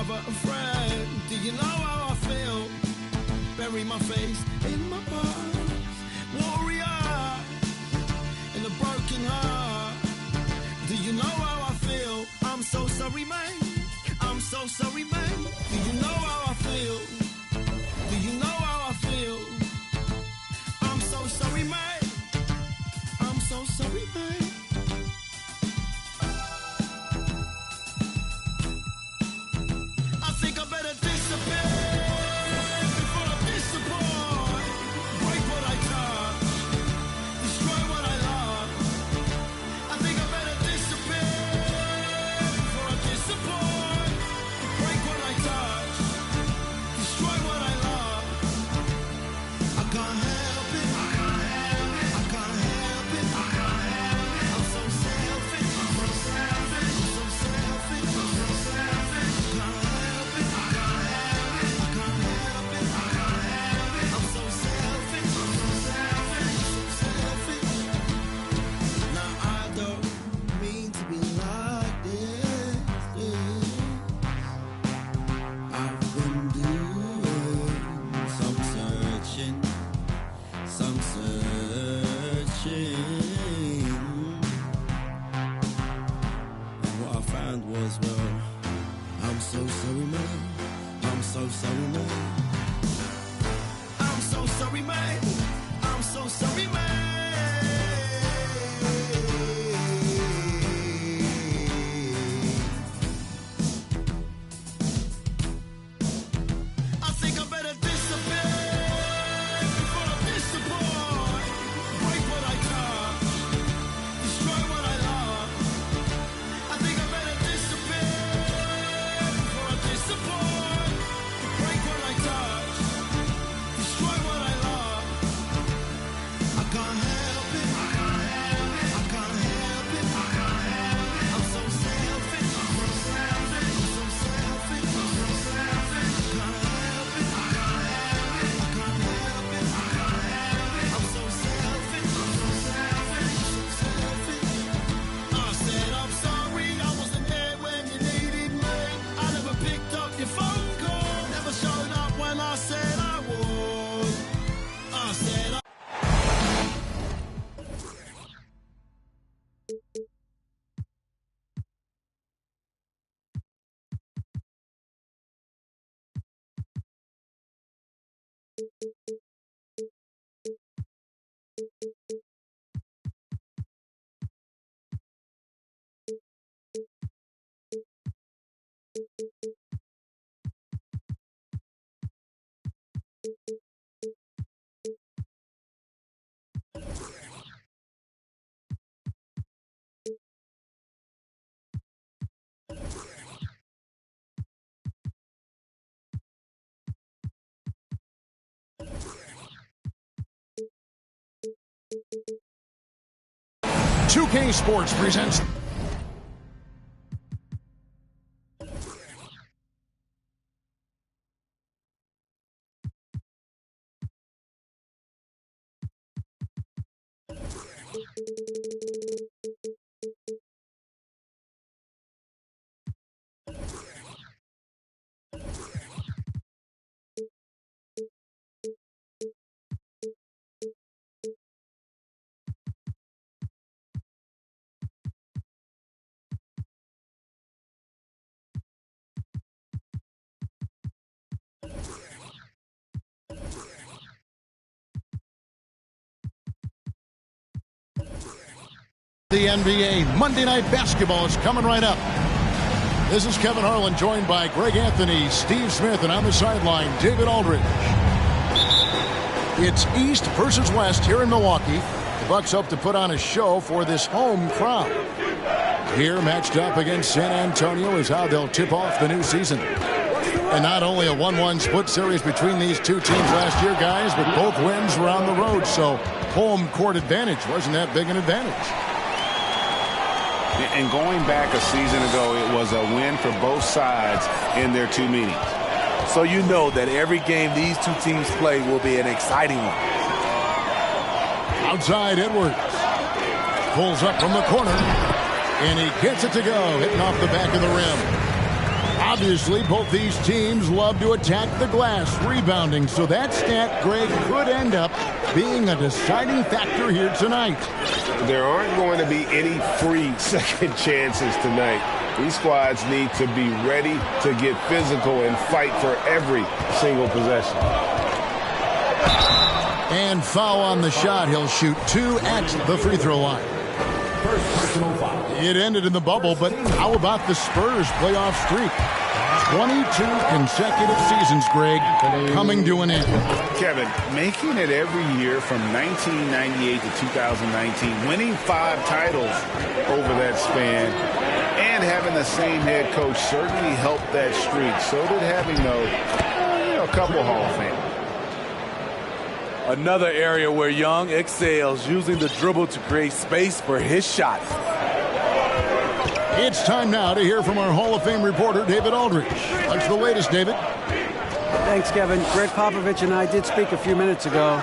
brother, a friend. Do you know how I feel? Bury my face in my past. Warrior in a broken heart. Do you know how I feel? I'm so sorry, man. I'm so sorry, man. Do you know how I feel? Do you know how I feel? I'm so sorry, man. I'm so sorry, man. I think I better disappear before I disappoint. Break what I touch, destroy what I love. I think I better disappear before I disappoint. Break what I touch, destroy what I love. I can't help it. I can't help it. I can't help it. I can't help it. I'm so selfish. I'm so selfish. I'm so selfish. I'm so selfish. I can't help it. I can't help it. I can't help it. I can't help it. I'm so selfish. I'm so selfish. I'm so selfish. Now I don't mean to be like this. I've been doing some searching, some searching. And what I found was, well, I'm so sorry, man. I'm so sorry, man. I'm so sorry, man. I'm so sorry, man. I think I better disappear before I disappoint. Break what I touch, destroy what I love. I think I better disappear before I disappoint. Break what I touch, destroy what I love. I can't help it. I can't help it. I can't help it. I can't help it. I'm so selfish. I'm so selfish. I'm so selfish. I'm so selfish. I can't help it. I can't help it. I can't help it. I can't help it. I'm so selfish. I'm so selfish. I'm so selfish. I said I'm sorry. I wasn't there when you needed me. I never picked up your phone call. Never showed up when I said I would. I said I K Sports presents the NBA. Monday Night Basketball is coming right up. This is Kevin Harlan, joined by Greg Anthony, Steve Smith, and on the sideline, David Aldridge. It's East versus West here in Milwaukee. The Bucks hope to put on a show for this home crowd. Here, matched up against San Antonio, is how they'll tip off the new season. And not only a 1-1 split series between these two teams last year, guys, but both wins were on the road, so home court advantage wasn't that big an advantage. And going back a season ago, it was a win for both sides in their two meetings. So you know that every game these two teams play will be an exciting one. Outside, Edwards pulls up from the corner, and he gets it to go, hitting off the back of the rim. Obviously, both these teams love to attack the glass, rebounding, so that stat, Greg, could end up being a deciding factor here tonight. There aren't going to be any free second chances tonight. These squads need to be ready to get physical and fight for every single possession. And foul on the shot. He'll shoot 2 at the free throw line. First personal foul. It ended in the bubble, but how about the Spurs playoff streak? 22 consecutive seasons, Greg, coming to an end. Kevin, making it every year from 1998 to 2019, winning 5 titles over that span, and having the same head coach certainly helped that streak. So did having, a couple Hall of Fame. Another area where Young excels, using the dribble to create space for his shot. It's time now to hear from our Hall of Fame reporter, David Aldridge. What's the latest, David? Thanks, Kevin. Greg Popovich and I did speak a few minutes ago.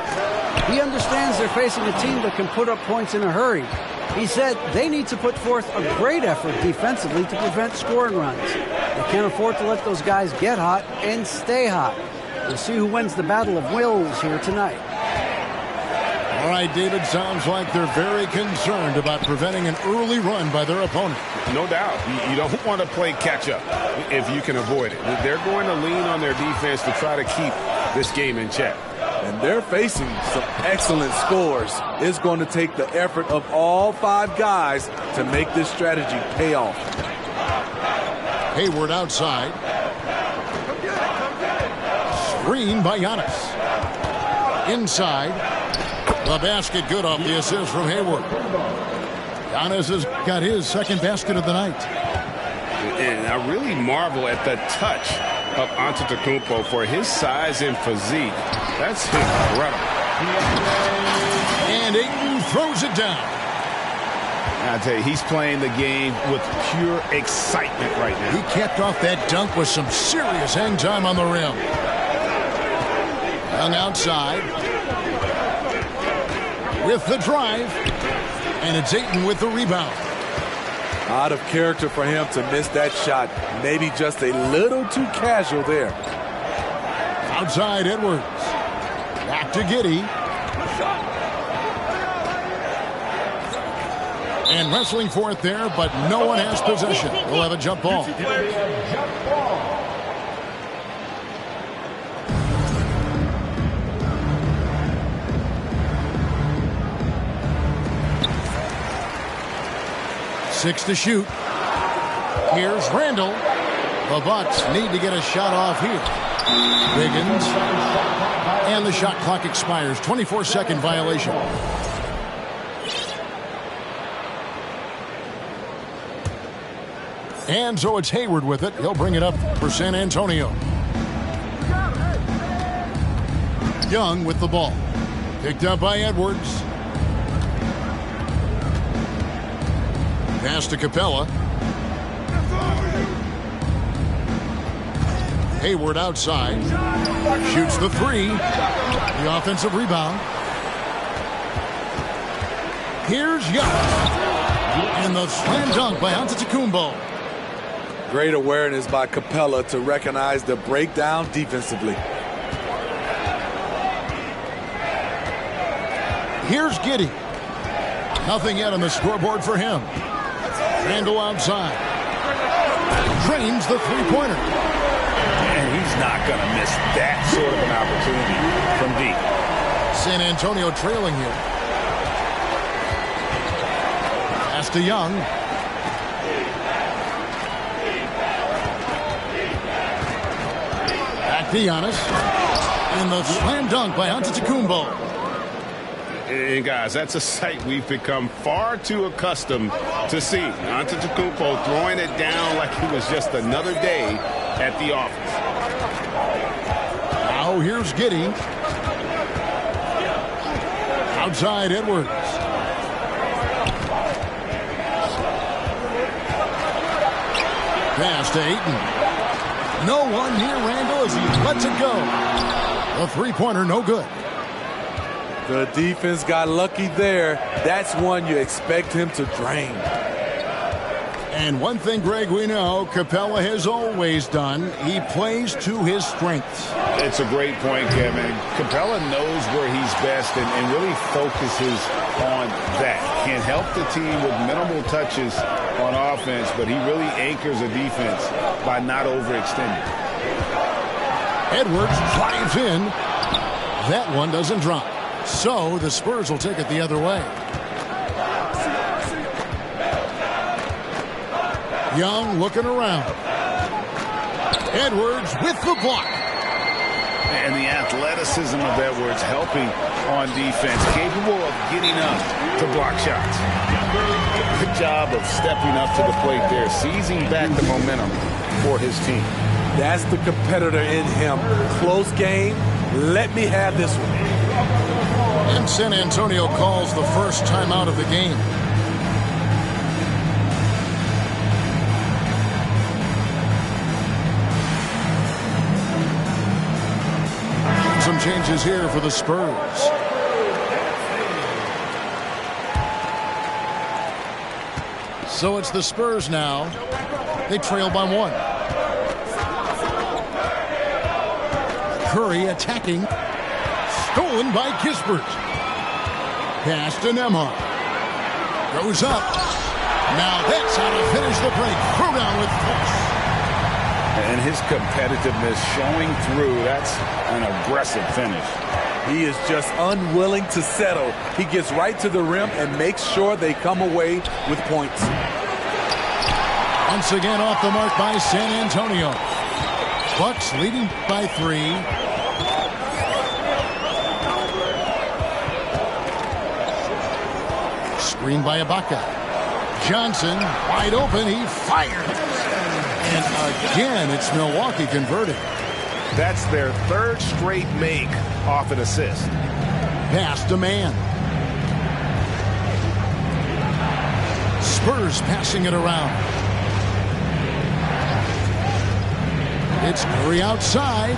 He understands they're facing a team that can put up points in a hurry. He said they need to put forth a great effort defensively to prevent scoring runs. They can't afford to let those guys get hot and stay hot. We'll see who wins the battle of wills here tonight. All right, David, sounds like they're very concerned about preventing an early run by their opponent. No doubt. You don't want to play catch-up if you can avoid it. They're going to lean on their defense to try to keep this game in check. And they're facing some excellent scores. It's going to take the effort of all 5 guys to make this strategy pay off. Hayward outside. Screen by Giannis. Inside. The basket good off the assist from Hayward. Giannis has got his second basket of the night. And I really marvel at the touch of Antetokounmpo for his size and physique. That's incredible. And Ayton throws it down. I tell you, he's playing the game with pure excitement right now. He capped off that dunk with some serious hang time on the rim. Young outside. With the drive. And it's Ayton with the rebound. Out of character for him to miss that shot. Maybe just a little too casual there. Outside Edwards. Back to Giddey. And wrestling for it there, but no one has possession. We'll have a jump ball. Six to shoot. Here's Randall. The Bucks need to get a shot off here. Wiggins. And the shot clock expires. 24-second violation. And so it's Hayward with it. He'll bring it up for San Antonio. Young with the ball. Picked up by Edwards. Pass to Capella. Hayward outside. Shoots the 3. The offensive rebound. Here's Giannis. And the slam dunk by Antetokounmpo. Great awareness by Capella to recognize the breakdown defensively. Here's Giddey. Nothing yet on the scoreboard for him. Randall outside. Drains the three-pointer. And he's not going to miss that sort of an opportunity from deep. San Antonio trailing here. Pass to Young. Back to Giannis. And the slam dunk by Antetokounmpo. And guys, that's a sight we've become far too accustomed to seeing. Antetokounmpo throwing it down like it was just another day at the office. Now here's Giddey. Outside Edwards. Pass to Ayton. No one near Randall as he lets it go. The three-pointer no good. The defense got lucky there. That's one you expect him to drain. And one thing, Greg, we know Capella has always done, he plays to his strengths. It's a great point, Kevin. Capella knows where he's best and really focuses on that. Can help the team with minimal touches on offense, but he really anchors a defense by not overextending. Edwards drives in. That one doesn't drop. So the Spurs will take it the other way. Young looking around. Edwards with the block. And the athleticism of Edwards helping on defense, capable of getting up to block shots. Good job of stepping up to the plate there, seizing back the momentum for his team. That's the competitor in him. Close game. Let me have this one. And San Antonio calls the first timeout of the game. Some changes here for the Spurs. So it's the Spurs now. They trail by 1. Curry attacking. Stolen by Kispert. Pass to Nembhard. Goes up. Now that's how to finish the break. Throw down with force. And his competitiveness showing through. That's an aggressive finish. He is just unwilling to settle. He gets right to the rim and makes sure they come away with points. Once again off the mark by San Antonio. Bucks leading by 3. Screen by Ibaka. Johnson wide open. He fired. And again, it's Milwaukee converting. That's their 3rd straight make off an assist. Pass to man. Spurs passing it around. It's Curry outside.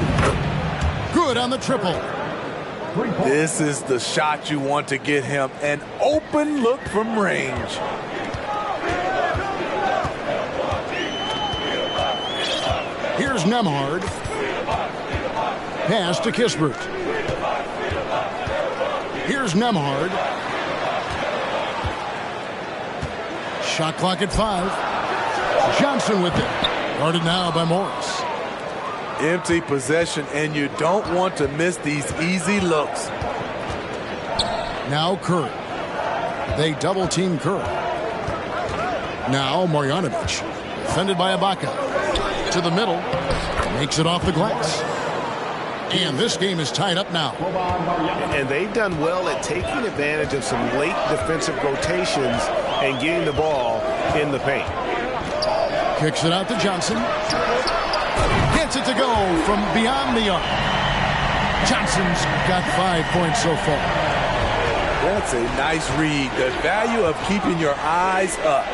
Good on the triple. This is the shot you want to get him. An open look from range. Here's Nembhard. Pass to Kispert. Here's Nembhard. Shot clock at 5. Johnson with it. Guarded now by Morris. Empty possession, and you don't want to miss these easy looks. Now Curry. They double-team Curry. Now Marjanovic. Defended by Ibaka. To the middle. Makes it off the glass. And this game is tied up now. And they've done well at taking advantage of some late defensive rotations and getting the ball in the paint. Kicks it out to Johnson. Gets it to go from beyond the arc. Johnson's got 5 points so far. That's a nice read. The value of keeping your eyes up.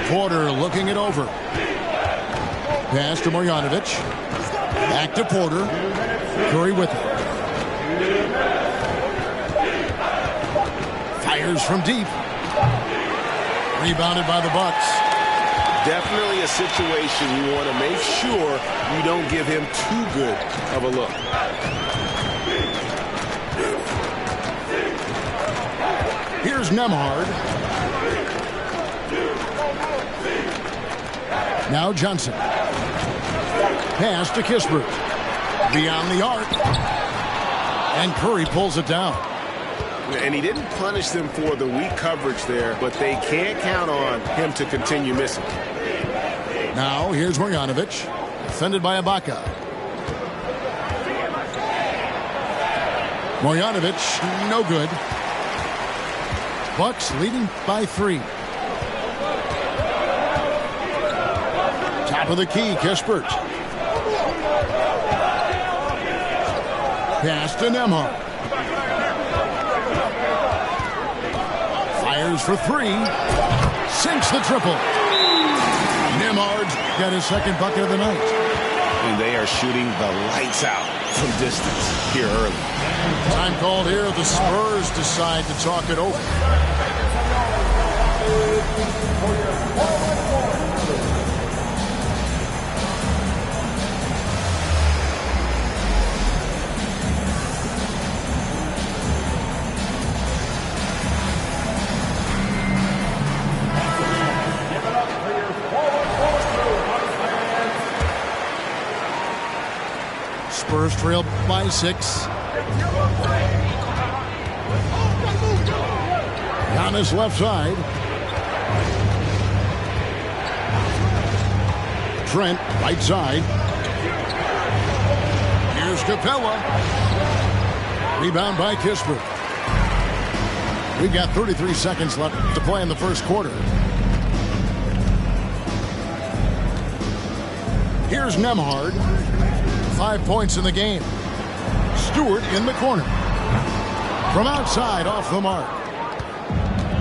Porter looking it over. Pass to Marjanovic. Back to Porter. Curry with it. Fires from deep. Rebounded by the Bucks. Definitely a situation you want to make sure you don't give him too good of a look. Here's Nembhard. Now Johnson. Pass to Kispert. Beyond the arc. And Curry pulls it down. And he didn't punish them for the weak coverage there, but they can't count on him to continue missing. Now here's Marjanovic. Defended by Ibaka. Marjanovic, no good. Bucks leading by 3. Top of the key, Kispert. Pass to Nembhard. Fires for 3. Sinks the triple. Nembhard's got his second bucket of the night. And they are shooting the lights out from distance here early. Time called here. The Spurs decide to talk it over. Spurs trail by 6. Giannis left side. Trent right side. Here's Capella. Rebound by Kispert. We've got 33 seconds left to play in the first quarter. Here's Nembhard. 5 points in the game. Stewart in the corner. From outside, off the mark.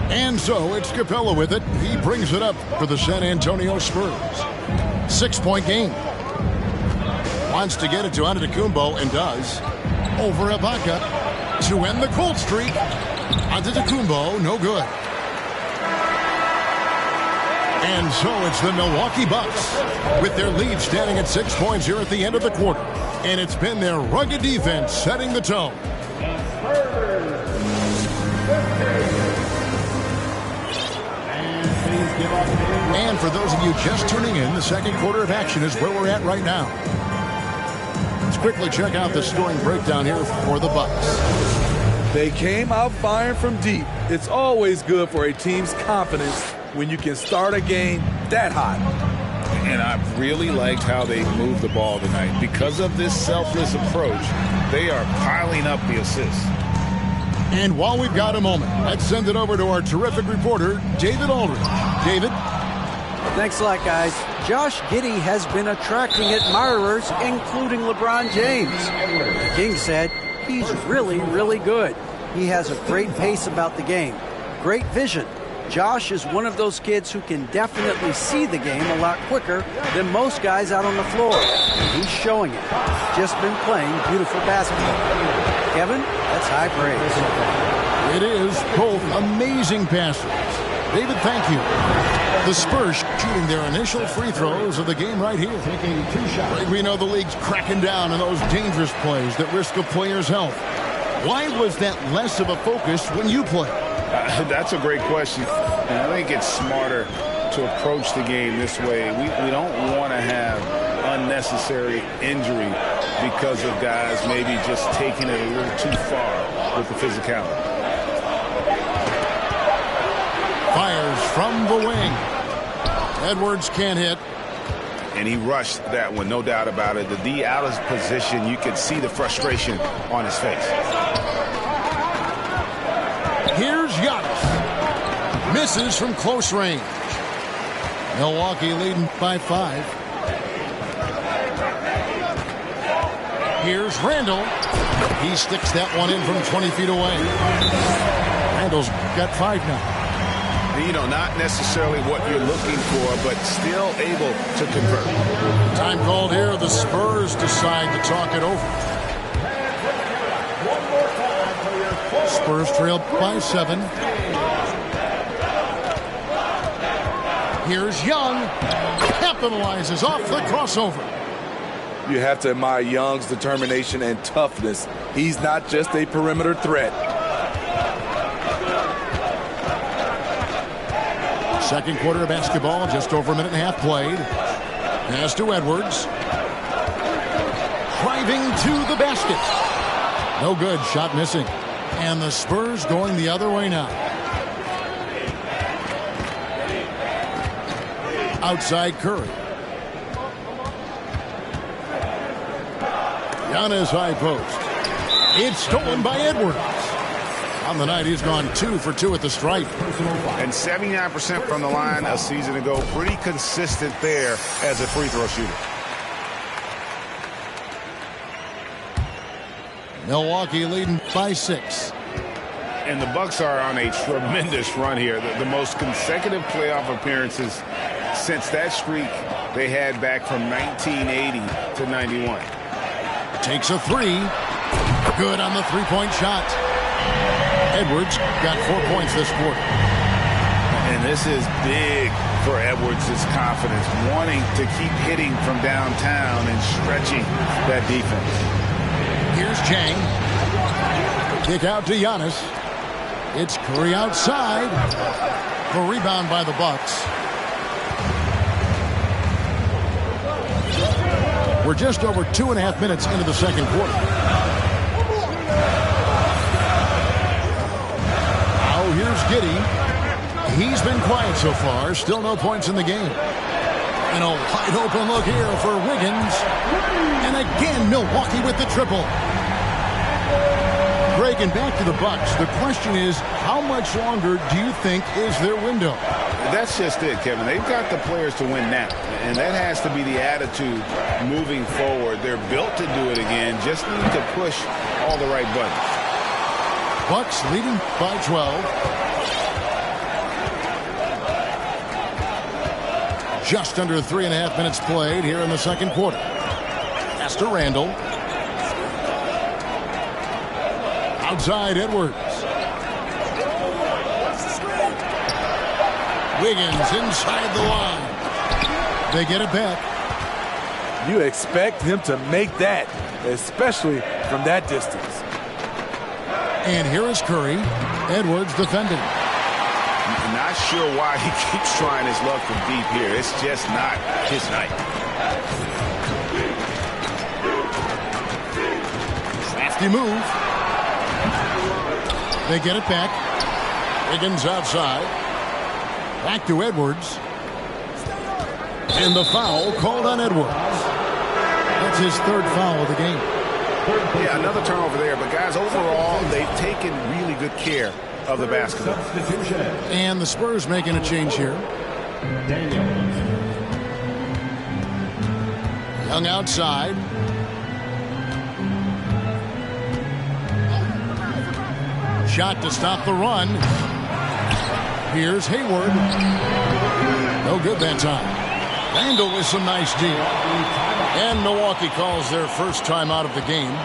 And so it's Capella with it. He brings it up for the San Antonio Spurs. 6-point game. Wants to get it to Antetokounmpo and does. Over Ibaka to end the cold streak. Antetokounmpo, no good. And so it's the Milwaukee Bucks with their lead standing at 6 points here at the end of the quarter. And it's been their rugged defense setting the tone. And for those of you just tuning in, the second quarter of action is where we're at right now. Let's quickly check out the scoring breakdown here for the Bucks. They came out firing from deep. It's always good for a team's confidence when you can start a game that hot. And I really liked how they moved the ball tonight. Because of this selfless approach, they are piling up the assists. And while we've got a moment, let's send it over to our terrific reporter, David Aldridge. David? Thanks a lot, guys. Josh Giddey has been attracting admirers, including LeBron James. The King said he's really, really good. He has a great pace about the game, great vision. Josh is one of those kids who can definitely see the game a lot quicker than most guys out on the floor. And he's showing it. Just been playing beautiful basketball. Kevin, that's high praise. It is both amazing passes. David, thank you. The Spurs shooting their initial free throws of the game right here. We know the league's cracking down on those dangerous plays that risk a player's health. Why was that less of a focus when you play? That's a great question. And I think it's smarter to approach the game this way. We don't want to have unnecessary injury because of guys maybe just taking it a little too far with the physicality. Fires from the wing. Edwards can't hit. And he rushed that one, no doubt about it. The D out of position, you could see the frustration on his face. Here's Giannis. Misses from close range. Milwaukee leading by 5. Here's Randall. He sticks that one in from 20 feet away. Randall's got 5 now. You know, not necessarily what you're looking for, but still able to convert. Time called here. The Spurs decide to talk it over. Spurs trail by 7. Here's Young. Capitalizes off the crossover. You have to admire Young's determination and toughness. He's not just a perimeter threat. Second quarter of basketball, just over a minute and a half played. Pass to Edwards. Driving to the basket. No good, shot missing. And the Spurs going the other way now. Outside Curry. Giannis high post. It's stolen by Edwards. On the night, he's gone 2 for 2 at the stripe. And 79% from the line a season ago. Pretty consistent there as a free throw shooter. Milwaukee leading by 6. And the Bucks are on a tremendous run here. The most consecutive playoff appearances since that streak they had back from 1980 to 91. Takes a 3. Good on the three-point shot. Edwards got 4 points this quarter. And this is big for Edwards' confidence, wanting to keep hitting from downtown and stretching that defense. Here's Chang. Kick out to Giannis. It's Curry outside. The rebound by the Bucks. We're just over 2.5 minutes into the second quarter. Now here's Giddey. He's been quiet so far. Still no points in the game. And a wide open look here for Wiggins. And again, Milwaukee with the triple. Greg, and back to the Bucks. The question is, how much longer do you think is their window? That's just it, Kevin. They've got the players to win now, and that has to be the attitude moving forward. They're built to do it again. Just need to push all the right buttons. Bucks leading by 12. Just under 3.5 minutes played here in the second quarter. Pass to Randall. Outside Edwards. Wiggins inside the line. They get it back. You expect him to make that, especially from that distance. And here is Curry. Edwards defending. Not sure why he keeps trying his luck from deep here. It's just not his night. Crafty move. They get it back. Wiggins outside. Back to Edwards. And the foul called on Edwards. That's his third foul of the game. Yeah, another turnover there. But, guys, overall, they've taken really good care of the basketball. And the Spurs making a change here. Young outside. Shot to stop the run. Here's Hayward. No good that time. Randall with some nice D. And Milwaukee calls their first time out of the game.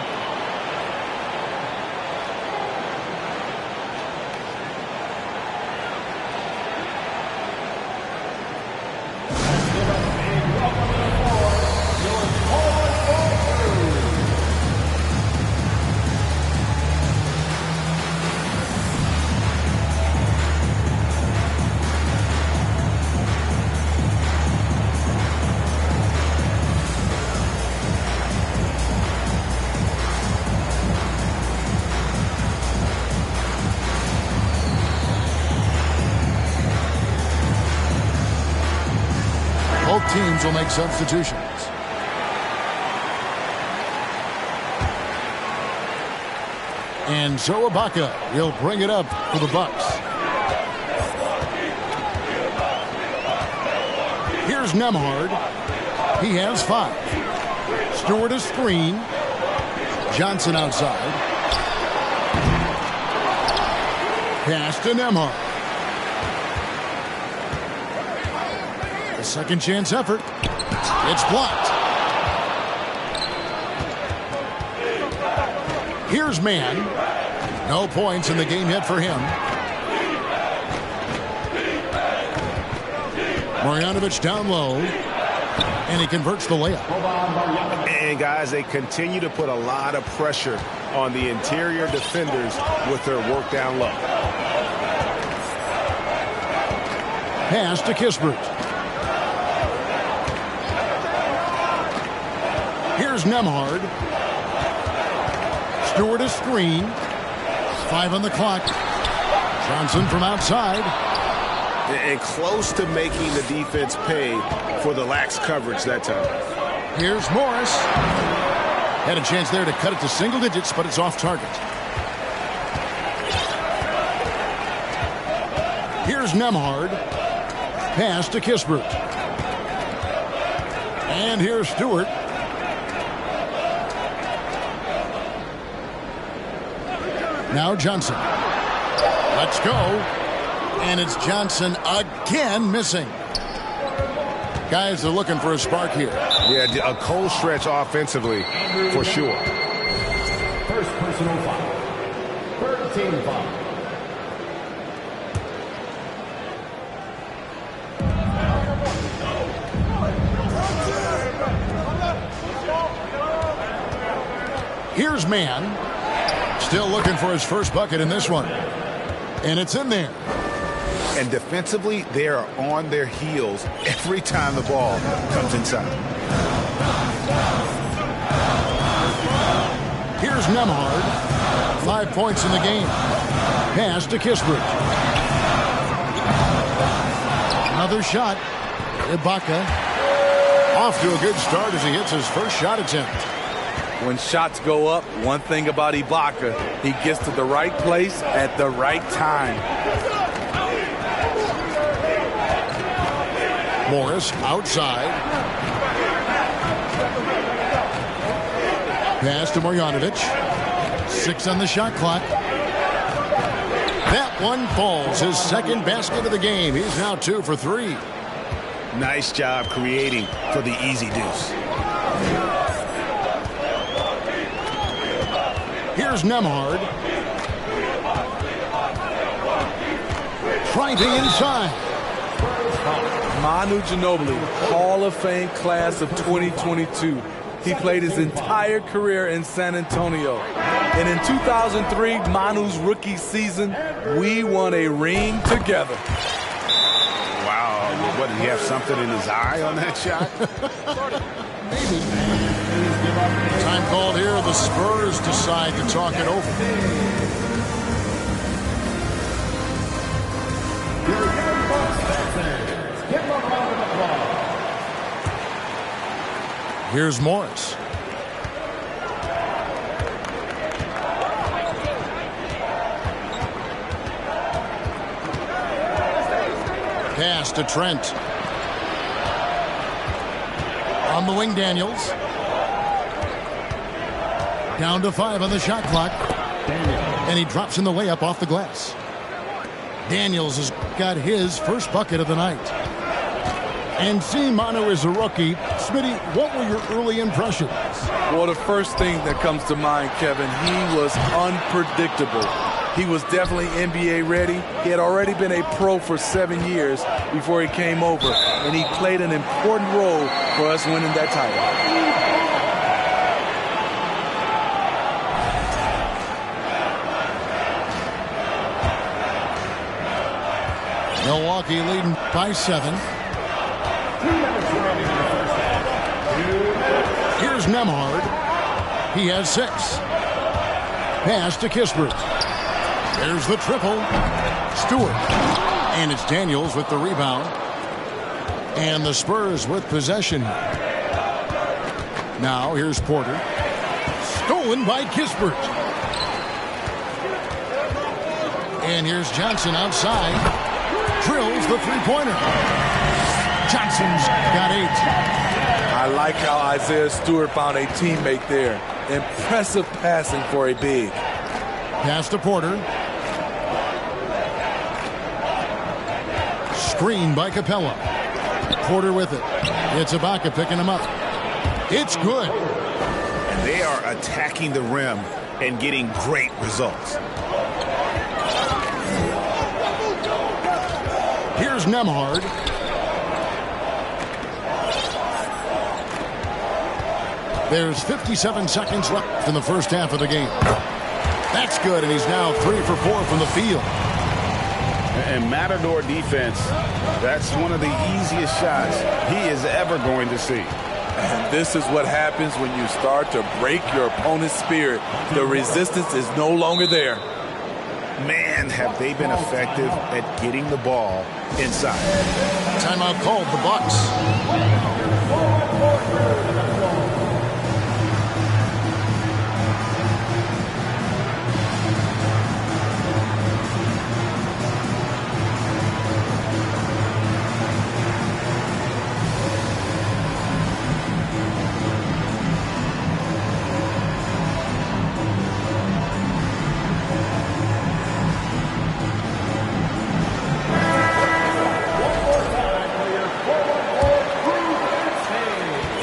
Both teams will make substitutions. And so Ibaka will bring it up for the Bucks. Here's Nembhard. He has 5. Stewart a screen. Johnson outside. Pass to Nembhard. A second chance effort. It's blocked. Here's Mann. No points in the game yet for him. Marjanovic down low. And he converts the layup. And, guys, they continue to put a lot of pressure on the interior defenders with their work down low. Pass to Kispert. Here's Nembhard. Stewart a screen. 5 on the clock. Johnson from outside. And close to making the defense pay for the lax coverage that time. Here's Morris. Had a chance there to cut it to single digits, but it's off target. Here's Nembhard. Pass to Kispert. And here's Stewart. Now Johnson. Let's go. And it's Johnson again missing. Guys are looking for a spark here. Yeah, a cold stretch offensively for sure. First personal foul. Third team foul. Here's Mann. Still looking for his first bucket in this one. And it's in there. And defensively, they are on their heels every time the ball comes inside. Here's Nemhard. 5 points in the game. Pass to Kispert. Another shot. Ibaka. Off to a good start as he hits his first shot attempt. When shots go up, one thing about Ibaka, he gets to the right place at the right time. Morris outside. Pass to Marjanovic. 6 on the shot clock. That one falls. His second basket of the game. He's now 2 for 3. Nice job creating for the easy deuce. Here's Nemhard. Trying to inside. Manu Ginobili, Hall of Fame class of 2022. He played his entire career in San Antonio. And in 2003, Manu's rookie season, we won a ring together. Wow, what, did he have something in his eye on that shot? Maybe. Time called here. The Spurs decide to talk it over. Here's Morris. Pass to Trent. On the wing, Daniels. Down to 5 on the shot clock. And he drops in the layup off the glass. Daniels has got his first bucket of the night. And seeing Manu as a rookie, Smitty, what were your early impressions? Well, the first thing that comes to mind, Kevin, he was unpredictable. He was definitely NBA ready. He had already been a pro for 7 years before he came over, and he played an important role for us winning that title. Milwaukee leading by 7. Here's Nemhard. He has 6. Pass to Kispert. There's the triple. Stewart. And it's Daniels with the rebound. And the Spurs with possession. Now here's Porter. Stolen by Kispert. And here's Johnson outside. Drills the three-pointer. Johnson's got 8. I like how Isaiah Stewart found a teammate there. Impressive passing for a big. Pass to Porter. Screen by Capella. Porter with it. It's Ibaka picking him up. It's good. And they are attacking the rim and getting great results. Here's Nemhard. There's 57 seconds left in the first half of the game. That's good, and he's now 3 for 4 from the field. And Matador defense, that's one of the easiest shots he is ever going to see. And this is what happens when you start to break your opponent's spirit. The resistance is no longer there. Man, have they been effective at getting the ball inside. Timeout called, the Bucks.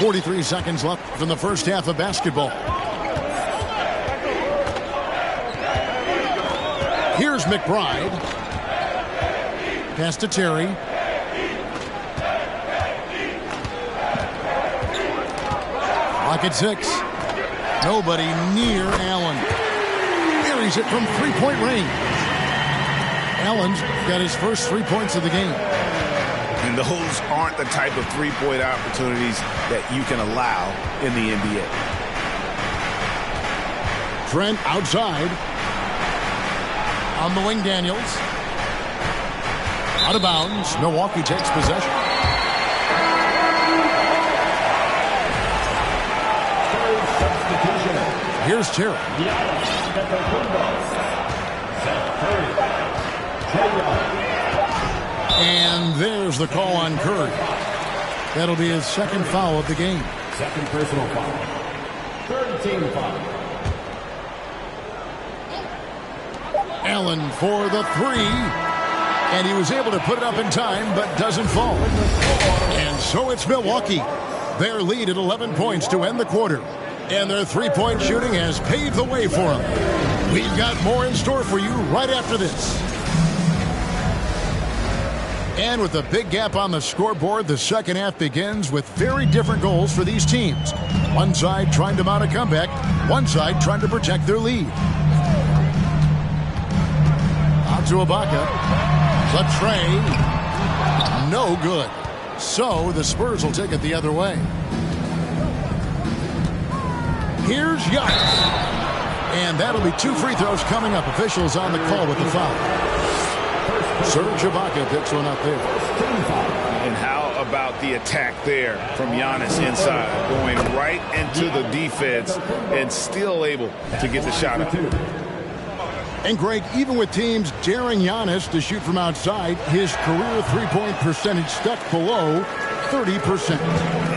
43 seconds left in the first half of basketball. Here's McBride. Pass to Terry. Clock at 6. Nobody near Allen. Buries it from three-point range. Allen's got his first 3 points of the game. And those aren't the type of three-point opportunities that you can allow in the NBA. Trent outside. On the wing, Daniels. Out of bounds. Milwaukee takes possession. Here's Terry. And there's the call on Curry. That'll be his second foul of the game. Second personal foul. Third team foul. Allen for the three. And he was able to put it up in time, but doesn't fall. And so it's Milwaukee. Their lead at 11 points to end the quarter. And their three-point shooting has paved the way for them. We've got more in store for you right after this. And with a big gap on the scoreboard, the second half begins with very different goals for these teams. One side trying to mount a comeback, one side trying to protect their lead. Out to Ibaka. The tray. No good. So the Spurs will take it the other way. Here's Giannis. And that'll be 2 free throws coming up. Officials on the call with the foul. Serge Ibaka picks one up there. And how about the attack there from Giannis inside, going right into the defense and still able to get the shot up. And Greg, even with teams daring Giannis to shoot from outside, his career three-point percentage stuck below 30%.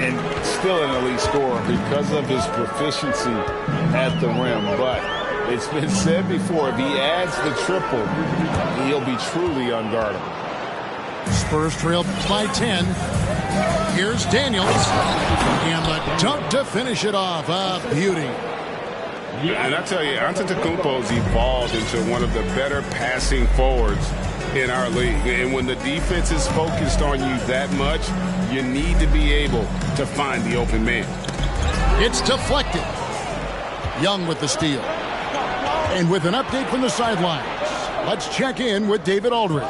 And still an elite scorer because of his proficiency at the rim. But it's been said before, if he adds the triple, he'll be truly unguardable. Spurs trail by 10. Here's Daniels. And the dunk to finish it off. A beauty. And I tell you, Antetokounmpo's evolved into one of the better passing forwards in our league. And when the defense is focused on you that much, you need to be able to find the open man. It's deflected. Young with the steal. And with an update from the sidelines, let's check in with David Aldridge.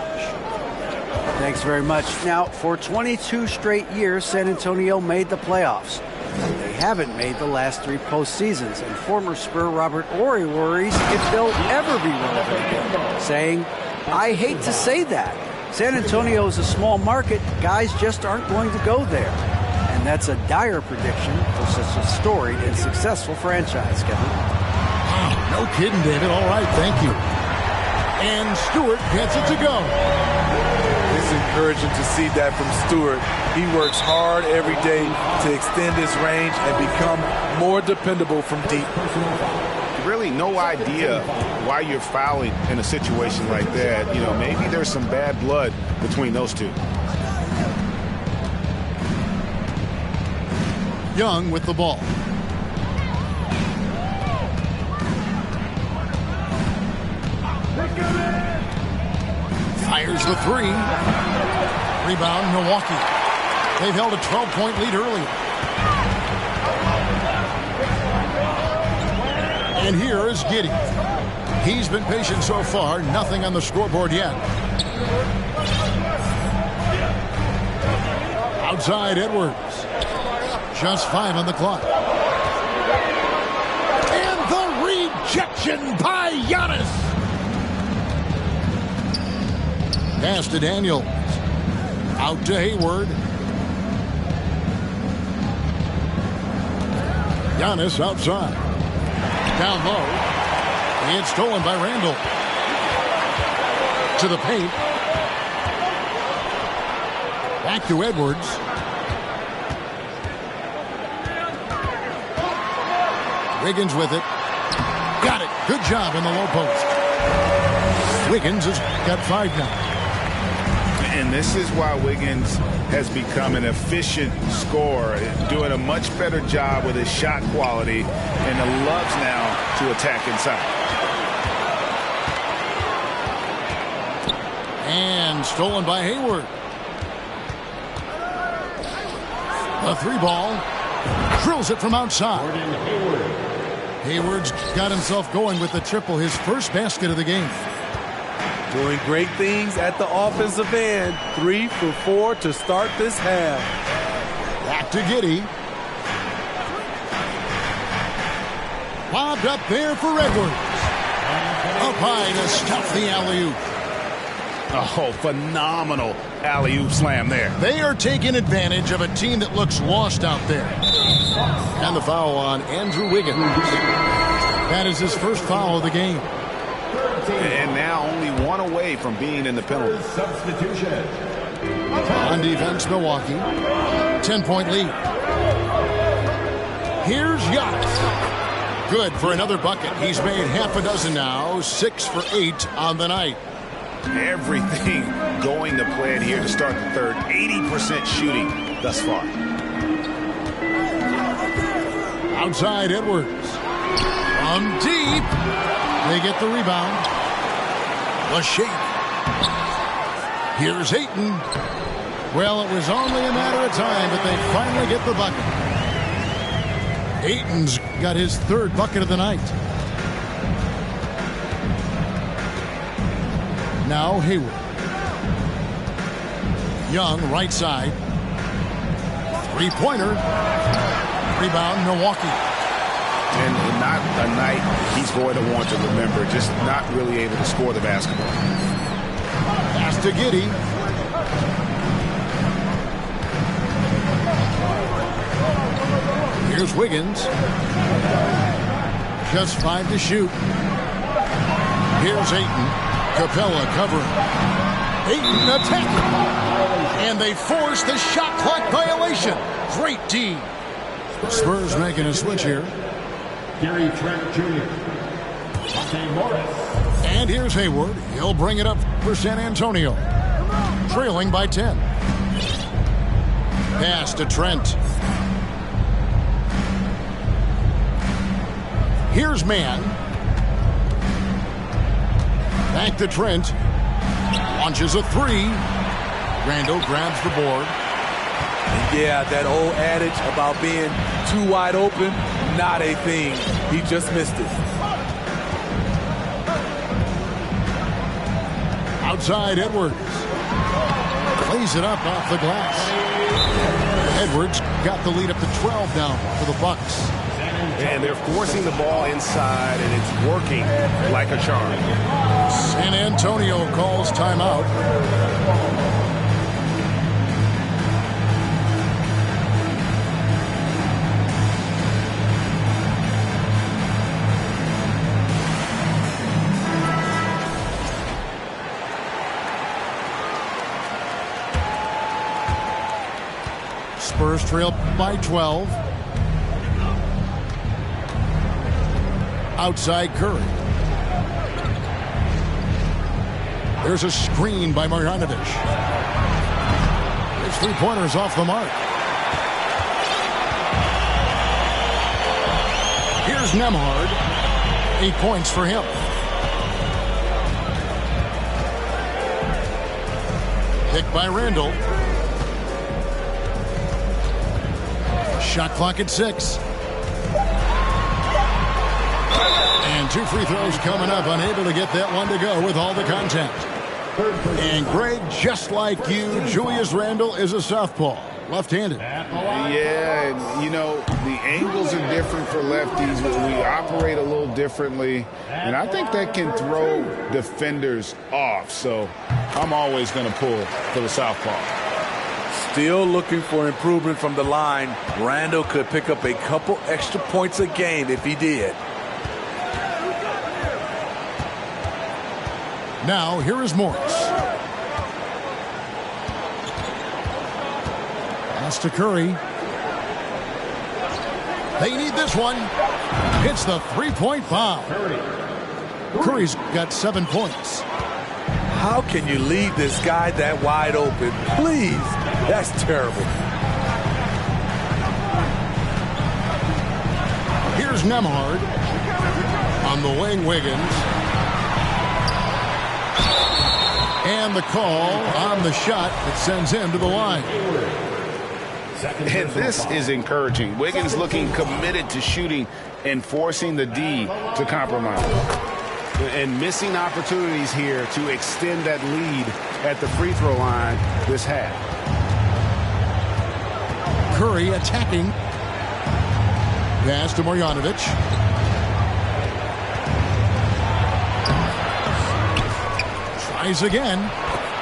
Thanks very much. Now, for 22 straight years, San Antonio made the playoffs. They haven't made the last 3 postseasons, and former Spur Robert Horry worries if they'll ever be relevant again, saying, "I hate to say that. San Antonio is a small market. Guys just aren't going to go there." And that's a dire prediction for such a storied and successful franchise, Kevin. No kidding, David. All right, thank you. And Stewart gets it to go. It's encouraging to see that from Stewart. He works hard every day to extend his range and become more dependable from deep. Really no idea why you're fouling in a situation like that. You know, maybe there's some bad blood between those two. Young with the ball. Fires the three. Rebound, Milwaukee. They've held a 12-point lead earlier. And here is Giddey. He's been patient so far. Nothing on the scoreboard yet. Outside, Edwards. Just 5 on the clock. And the rejection by Giannis. Pass to Daniels. Out to Hayward. Giannis outside. Down low. And stolen by Randall. To the paint. Back to Edwards. Wiggins with it. Got it. Good job in the low post. Wiggins has got 5 now. And this is why Wiggins has become an efficient scorer, doing a much better job with his shot quality, and loves now to attack inside. And stolen by Hayward. A 3 ball. Drills it from outside. Hayward's got himself going with the triple, his first basket of the game. Doing great things at the offensive end. 3 for 4 to start this half. Back to Giddey. Lobbed up there for Edwards. Up high to stuff the alley-oop. Oh, phenomenal alley-oop slam there. They are taking advantage of a team that looks lost out there. And the foul on Andrew Wiggins. That is his first foul of the game. And now only one away from being in the penalty. Substitution. On defense, Milwaukee. 10-point lead. Here's Yacht. Good for another bucket. He's made half a dozen now. 6 for 8 on the night. Everything going to plan here to start the third. 80% shooting thus far. Outside Edwards. From deep. They get the rebound. The shake. Here's Ayton. Well, it was only a matter of time, but they finally get the bucket. Ayton's got his third bucket of the night. Now Hayward. Young, right side. Three-pointer. Rebound, Milwaukee. And not a night he's going to want to remember. Just not really able to score the basketball. Pass to Giddey. Here's Wiggins. Just 5 to shoot. Here's Ayton. Capella covering. Ayton attacking. And they force the shot clock violation. Great D. Spurs making a switch here. Gary Trent Jr. Monte Morris. And here's Hayward. He'll bring it up for San Antonio. Trailing by 10. Pass to Trent. Here's Mann. Back to Trent. Launches a three. Randall grabs the board. Yeah, that old adage about being too wide open, not a thing. He just missed it. Outside Edwards. Plays it up off the glass. Edwards got the lead up to 12 now for the Bucks. And they're forcing the ball inside, and it's working like a charm. San Antonio calls timeout. Spurs trail by 12. Outside Curry. There's a screen by Marjanovic. His three-pointer's off the mark. Here's Nembhard. 8 points for him. Picked by Randall. Shot clock at 6. And 2 free throws coming up. Unable to get that one to go with all the contact. And Greg, just like you, Julius Randle is a southpaw. Left-handed. Yeah, and, you know, the angles are different for lefties. We operate a little differently. And I think that can throw defenders off. So I'm always going to pull for the southpaw. Still looking for improvement from the line. Randle could pick up a couple extra points a game if he did. Now, here is Morris. Pass to Curry. They need this one. Hits the three-point bomb. Curry's got 7 points. How can you leave this guy that wide open? Please. That's terrible. Here's Nembhard. On the wing, Wiggins. And the call on the shot that sends him to the line. And this is encouraging. Wiggins looking committed to shooting and forcing the D to compromise. And missing opportunities here to extend that lead at the free throw line this half. Curry attacking. Pass to Marjanovic. Tries again,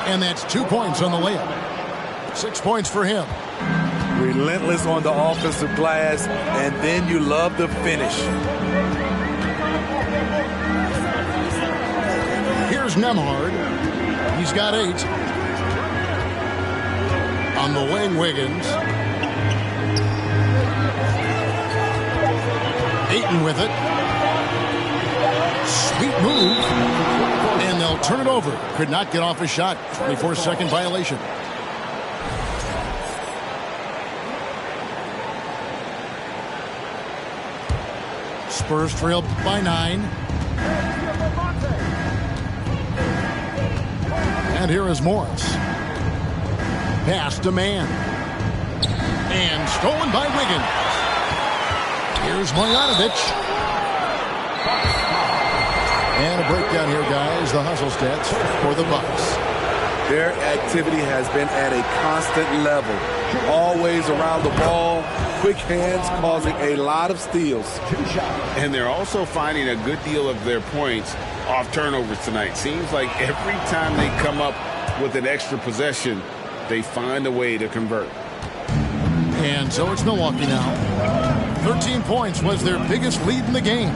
and that's 2 points on the layup. 6 points for him. Relentless on the offensive glass, and then you love the finish. Here's Nembhard. He's got 8. On the wing, Wiggins. Ayton with it. Sweet move. And they'll turn it over. Could not get off a shot. 24-second violation. Spurs trail by 9. And here is Morris. Pass to Mann. And stolen by Wiggins. Here's Marjanovic. And a breakdown here, guys. The hustle stats for the Bucks. Their activity has been at a constant level. Always around the ball. Quick hands causing a lot of steals. And they're also finding a good deal of their points off turnovers tonight. Seems like every time they come up with an extra possession, they find a way to convert. And so it's Milwaukee now. 13 points was their biggest lead in the game.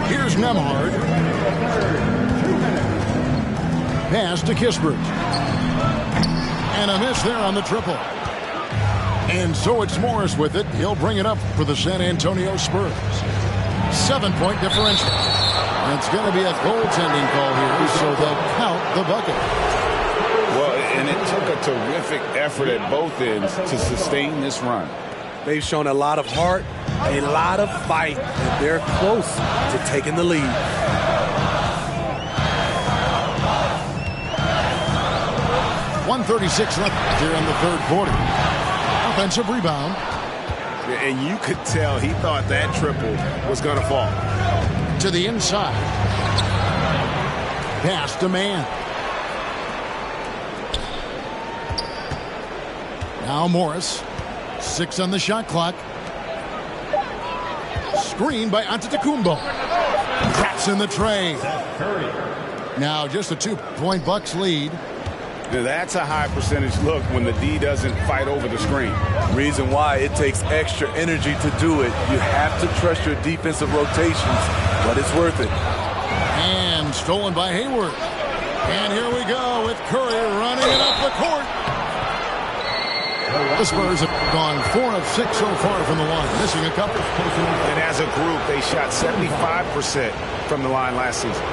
Here's Nembhard. Pass to Kispert. And a miss there on the triple. And so it's Morris with it. He'll bring it up for the San Antonio Spurs. 7-point differential. And it's going to be a goaltending call here, so they'll count the bucket. Well, and it took a terrific effort at both ends to sustain this run. They've shown a lot of heart, a lot of fight, and they're close to taking the lead. .136 left here in the third quarter. Offensive rebound. And you could tell he thought that triple was going to fall. To the inside. Pass to Mann. Now Morris. 6 on the shot clock. Screen by Antetokounmpo. Traps in the tray. Now just a 2-point Bucks lead. Now that's a high percentage look when the D doesn't fight over the screen. Reason why it takes extra energy to do it. You have to trust your defensive rotations, but it's worth it. And stolen by Hayward. And here we go with Curry running it up the court. The Spurs have gone 4 of 6 so far from the line, missing a couple. And as a group, they shot 75% from the line last season.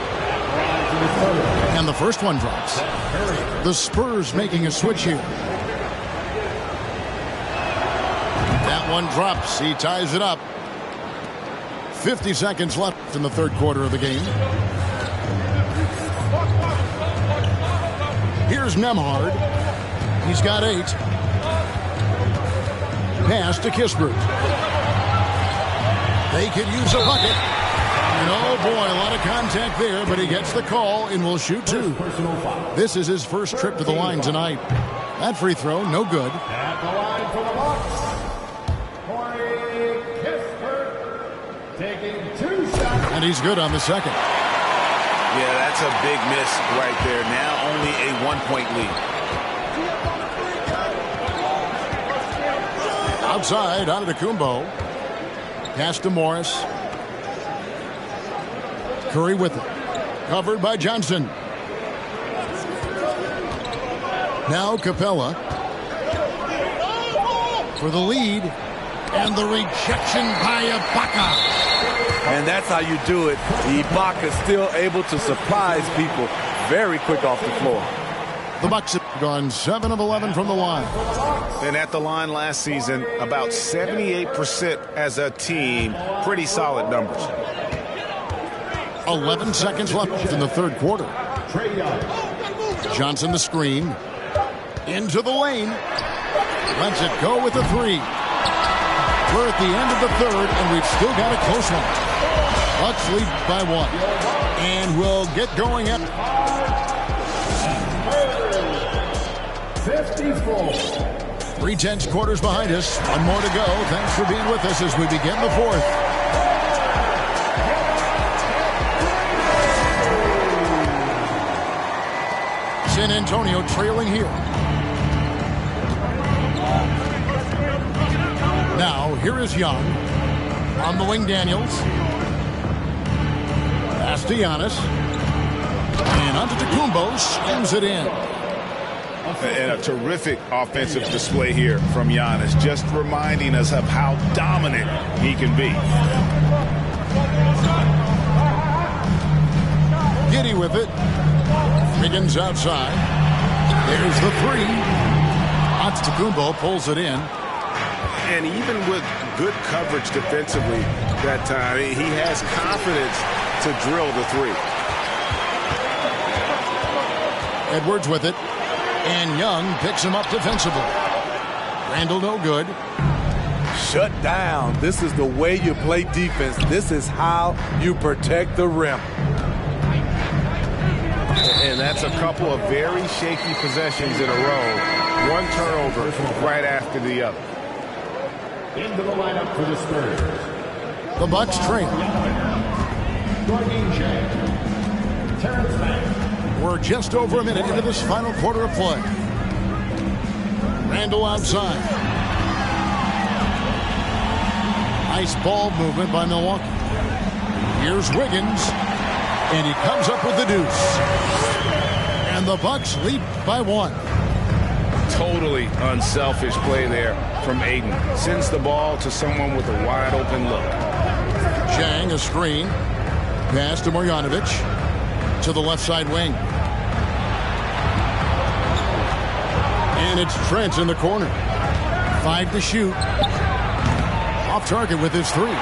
And the first one drops. The Spurs making a switch here. That one drops. He ties it up. 50 seconds left in the third quarter of the game. Here's Nembhard. He's got 8. Pass to Kispert. They could use a bucket. And oh boy, a lot of contact there, but he gets the call and will shoot 2. This is his first trip to the line tonight. That free throw, no good. At the line for the Bucks, Kispert taking 2 shots. And he's good on the second. Yeah, that's a big miss right there. Now only a 1-point lead. Outside, Antetokounmpo. Pass to Morris. Curry with it. Covered by Johnson. Now Capella. For the lead. And the rejection by Ibaka. And that's how you do it. Ibaka still able to surprise people very quick off the floor. The Bucks have gone 7 of 11 from the line. And at the line last season, about 78% as a team. Pretty solid numbers. 11 seconds left in the third quarter. Johnson the screen. Into the lane. Lets it go with a 3. We're at the end of the third, and we've still got a close one. Bucks lead by 1. And we'll get going at 54. 3/10 quarters behind us. 1 more to go. Thanks for being with us as we begin the fourth. San Antonio trailing here. Now, here is Young. On the wing, Daniels. Pass to Giannis. And onto Tacumbo. Slams it in. And a terrific offensive display here from Giannis, just reminding us of how dominant he can be. Giddy with it. Wiggins outside. There's the three. Antetokounmpo pulls it in. And even with good coverage defensively that time, he has confidence to drill the three. Edwards with it. And Young picks him up defensively. Randall no good. Shut down. This is the way you play defense. This is how you protect the rim. And that's a couple of very shaky possessions in a row. One turnover right after the other. Into the lineup for the Spurs. The Bucks trail. We're just over a minute into this final quarter of play. Randall outside. Nice ball movement by Milwaukee. Here's Wiggins. And he comes up with the deuce. And the Bucks lead by one. Totally unselfish play there from Aiden. Sends the ball to someone with a wide open look. Chang, a screen. Pass to Marjanovic. To the left side wing. And it's Trent in the corner. 5 to shoot. Off target with his three.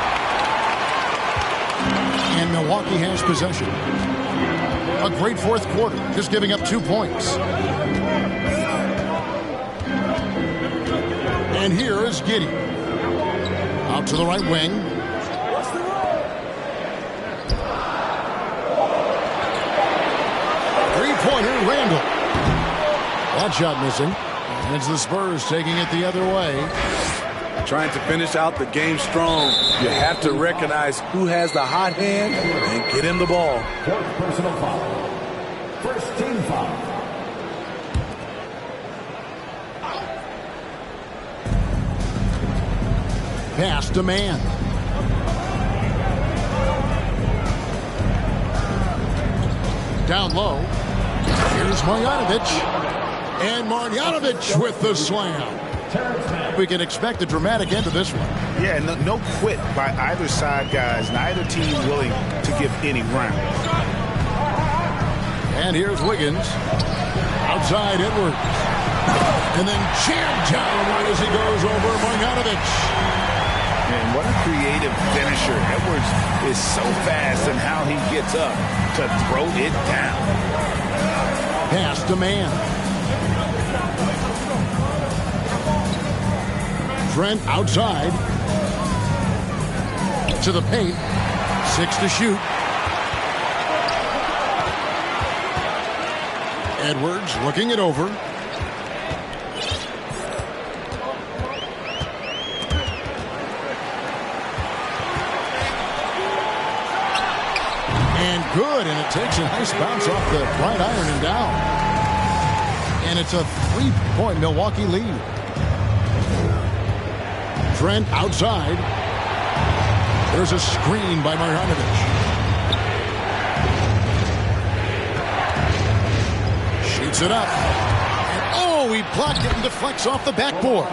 And Milwaukee has possession. A great fourth quarter, just giving up 2 points. And here is Giddey. Out to the right wing. Three-pointer, Randall. That shot missing. And it's the Spurs taking it the other way. Trying to finish out the game strong. You have to recognize who has the hot hand and get him the ball. Fourth personal foul. First team foul. Pass to man. Down low. Here's Marjanovic. And Marjanovic with the slam. We can expect a dramatic end to this one. Yeah, no quit by either side, guys. Neither team willing to give any ground. And here's Wiggins. Outside Edwards. And then jammed down right as he goes over Marjanovic. And what a creative finisher. Edwards is so fast in how he gets up to throw it down. Pass to man. Trent outside. To the paint. 6 to shoot. Edwards looking it over. And good, and it takes a nice bounce off the right iron and down. And it's a 3-point Milwaukee lead. Trent outside. There's a screen by Marjanovic. Shoots it up. And oh, he blocked it and deflects off the backboard.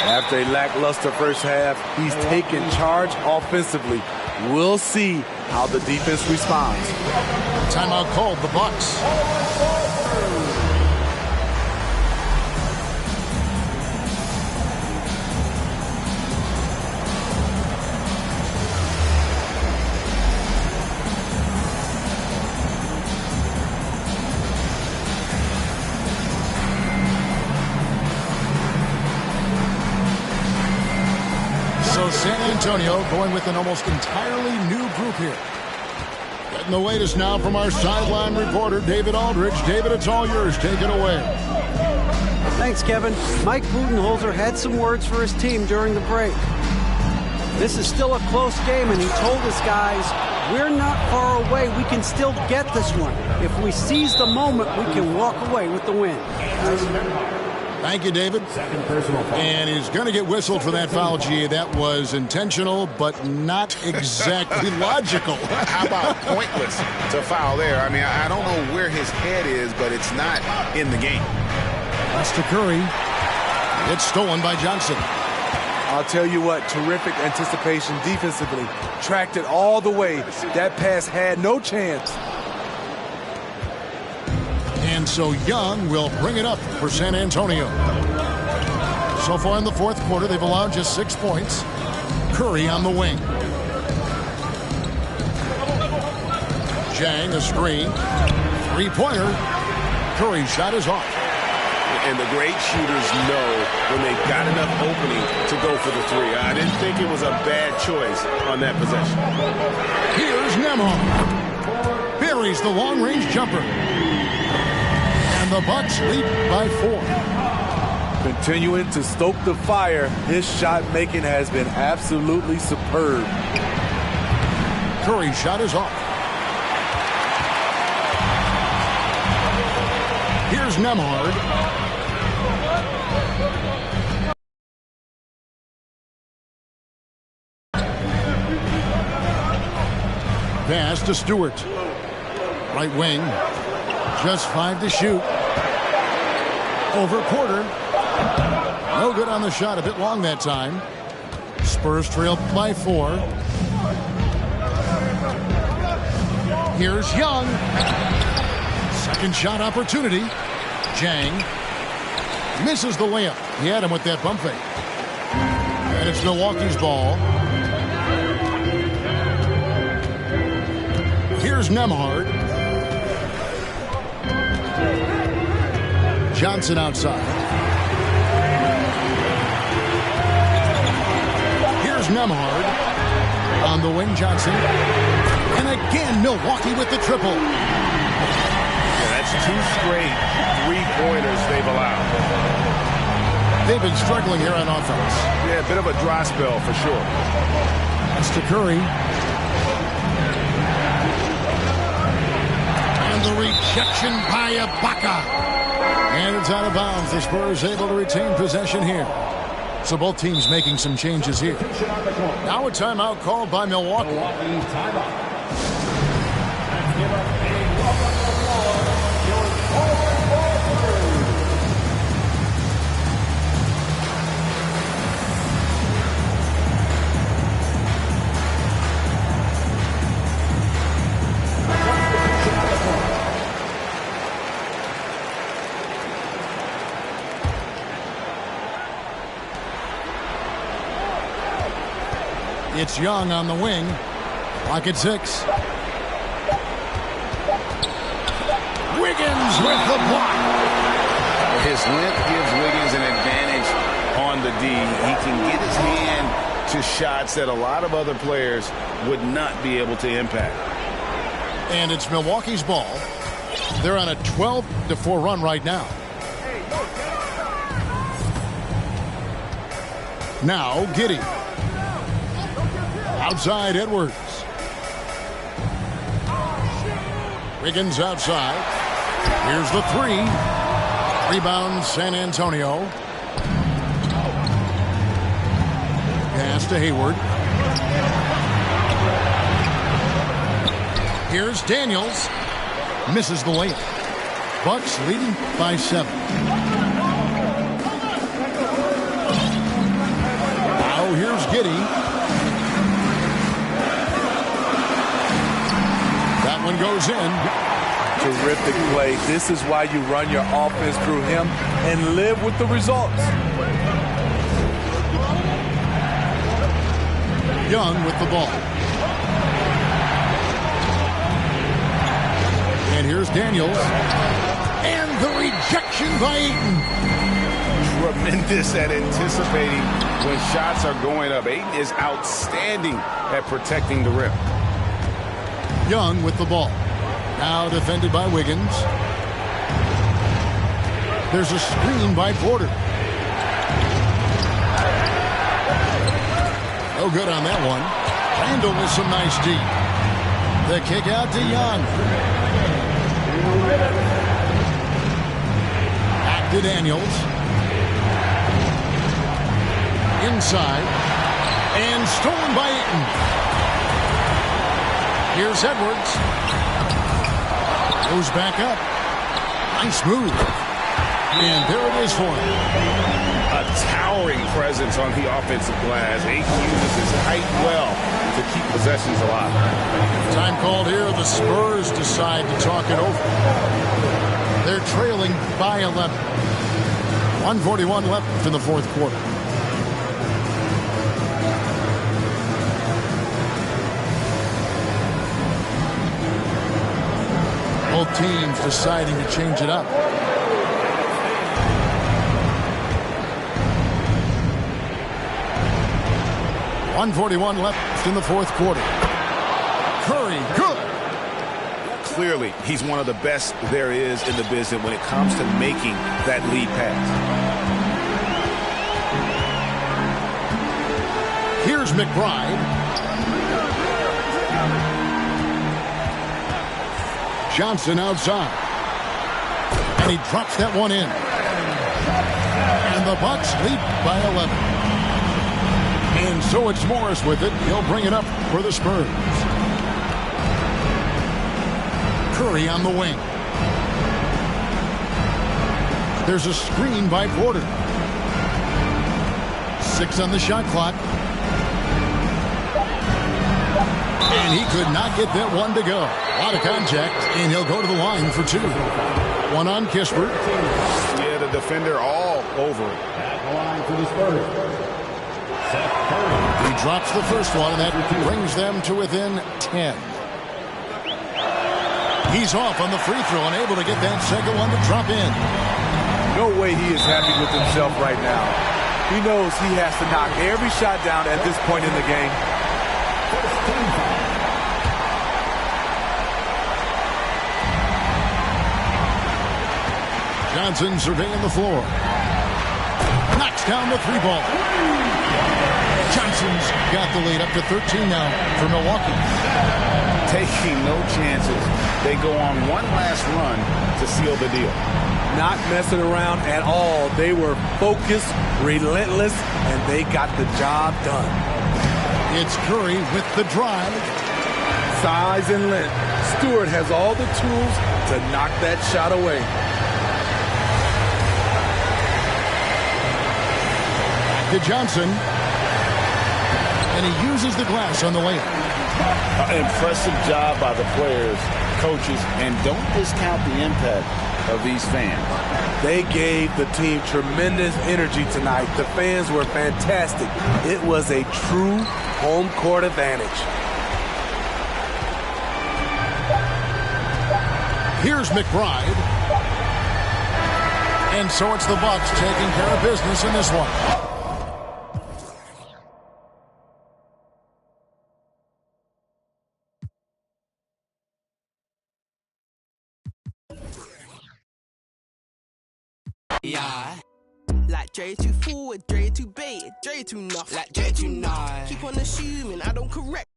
After a lackluster first half, he's taken charge offensively. We'll see how the defense responds. Timeout called, the Bucks. San Antonio going with an almost entirely new group here. Getting the latest now from our sideline reporter, David Aldridge. David, it's all yours. Take it away. Thanks, Kevin. Mike Budenholzer had some words for his team during the break. This is still a close game, and he told his guys, We're not far away. We can still get this one. If we seize the moment, we can walk away with the win. Thank you, David. And he's going to get whistled for that foul, G. That was intentional, but not exactly logical. How about pointless to foul there? I mean, I don't know where his head is, but it's not in the game. That's to Curry. It's stolen by Johnson. I'll tell you what, terrific anticipation defensively. Tracked it all the way. That pass had no chance. And so Young will bring it up for San Antonio. So far in the fourth quarter, they've allowed just 6 points. Curry on the wing. Jang, a screen. Three-pointer. Curry's shot is off. And the great shooters know when they've got enough opening to go for the three. I didn't think it was a bad choice on that possession. Here's Nembhard. Buries the long-range jumper. And the Bucks lead by 4. Continuing to stoke the fire, his shot making has been absolutely superb. Curry's shot is off. Here's Nembhard. Pass to Stewart. Right wing. Just 5 to shoot. Over Porter. No good on the shot. A bit long that time. Spurs trail by 4. Here's Young. Second shot opportunity. Jang. Misses the layup. He had him with that bump fake. And it's Milwaukee's ball. Here's Nembhard. Johnson outside. Here's Nembhard. On the wing, Johnson. And again, Milwaukee with the triple. Yeah, that's 2 straight three-pointers they've allowed. They've been struggling here on offense. Yeah, a bit of a dry spell for sure. That's to Curry. The rejection by Ibaka. And it's out of bounds. The Spurs able to retain possession here. So both teams making some changes here. Now a timeout called by Milwaukee. It's Young on the wing. Clock at 6. Wiggins with the block. His length gives Wiggins an advantage on the D. He can get his hand to shots that a lot of other players would not be able to impact. And it's Milwaukee's ball. They're on a 12-4 run right now. Now Giddey. Outside Edwards. Wiggins outside. Here's the 3. Rebound San Antonio. Pass to Hayward. Here's Daniels. Misses the layup. Bucks leading by 7. Now here's Giddey. One goes in. Terrific play. This is why you run your offense through him and live with the results. Young with the ball. And here's Daniels. And the rejection by Ayton. Tremendous at anticipating when shots are going up. Ayton is outstanding at protecting the rim. Young with the ball. Now defended by Wiggins. There's a screen by Porter. No good on that one. Randall with some nice D. The kick out to Young. Back to Daniels. Inside. And stolen by Eaton. Here's Edwards. Goes back up. Nice move. And there it is for him. A towering presence on the offensive glass. Ayton uses his height well to keep possessions alive. Time called here. The Spurs decide to talk it over. They're trailing by 11. 1:41 left in the fourth quarter. Both teams deciding to change it up. .141 left in the fourth quarter. Curry, good. Clearly, he's one of the best there is in the business when it comes to making that lead pass. Here's McBride. Johnson outside. And he drops that one in. And the Bucks lead by 11. And so it's Morris with it. He'll bring it up for the Spurs. Curry on the wing. There's a screen by Porter. 6 on the shot clock. And he could not get that one to go. A lot of contact, and he'll go to the line for 2. One on Kispert. Yeah, the defender all over it. At the line for the Spurs. He drops the first one, and that brings them to within 10. He's off on the free throw and able to get that second one to drop in. No way he is happy with himself right now. He knows he has to knock every shot down at this point in the game. Johnson surveying the floor. Knocks down the 3-ball. Johnson's got the lead up to 13 now for Milwaukee. Taking no chances. They go on one last run to seal the deal. Not messing around at all. They were focused, relentless, and they got the job done. It's Curry with the drive. Size and length. Stewart has all the tools to knock that shot away. To Johnson. And he uses the glass on the layup. Impressive job by the players, coaches, and don't discount the impact of these fans. They gave the team tremendous energy tonight. The fans were fantastic. It was a true home court advantage. Here's McBride. And so it's the Bucks taking care of business in this one. Yeah, like Dre too forward, Dre too bait, Dre too nuff, like Dre too nuff. Keep on assuming I don't correct.